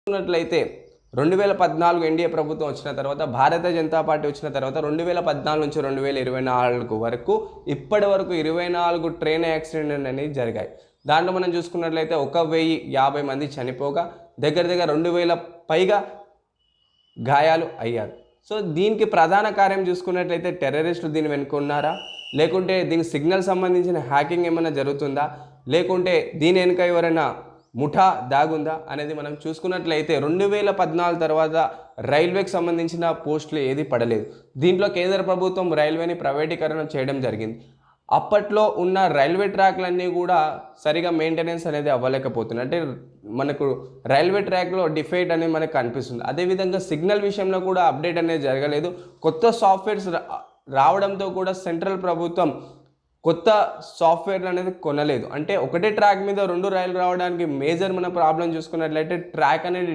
చూసుకున్నట్లయితే 2014 ఎన్డీఏ ప్రభుత్వం వచ్చిన తర్వాత భారతీయ జనతా పార్టీ వచ్చిన తర్వాత 2014 నుంచి 2024 వరకు ఇప్పటి వరకు 24 ట్రైన్ యాక్సిడెంట్ అనేవి జరిగాయి. దాంట్లో మనం చూసుకున్నట్లయితే 1050 మంది చనిపోగా దగ్గర దగ్గర 2000 పైగా గాయాలు అయ్యారు. సో దీనికి ప్రధాన కార్యం చూసుకున్నట్లయితే టెర్రరిస్టులు దీని వెనుక ఉన్నారా, లేకుంటే దీనికి సిగ్నల్ సంబంధించిన హ్యాకింగ్ ఏమైనా జరుగుతుందా, లేకుంటే దీని వెనుక ఎవరైనా ముఠా దాగుందా అనేది మనం చూసుకున్నట్లయితే 2014 తర్వాత రైల్వేకి సంబంధించిన పోస్టులు ఏది పడలేదు. దీంట్లో కేంద్ర ప్రభుత్వం రైల్వేని ప్రైవేటీకరణ చేయడం జరిగింది. అప్పట్లో ఉన్న రైల్వే ట్రాక్లన్నీ కూడా సరిగా మెయింటెనెన్స్ అనేది అవ్వలేకపోతుంది. అంటే మనకు రైల్వే ట్రాక్లో డిఫెక్ట్ అనేది మనకు కనిపిస్తుంది. అదేవిధంగా సిగ్నల్ విషయంలో కూడా అప్డేట్ అనేది జరగలేదు. కొత్త సాఫ్ట్వేర్స్ రావడంతో కూడా సెంట్రల్ ప్రభుత్వం కొత్త సాఫ్ట్వేర్ అనేది కొనలేదు. అంటే ఒకటే ట్రాక్ మీద 2 రైలు రావడానికి మేజర్ మన ప్రాబ్లం చూసుకున్నట్లయితే ట్రాక్ అనేది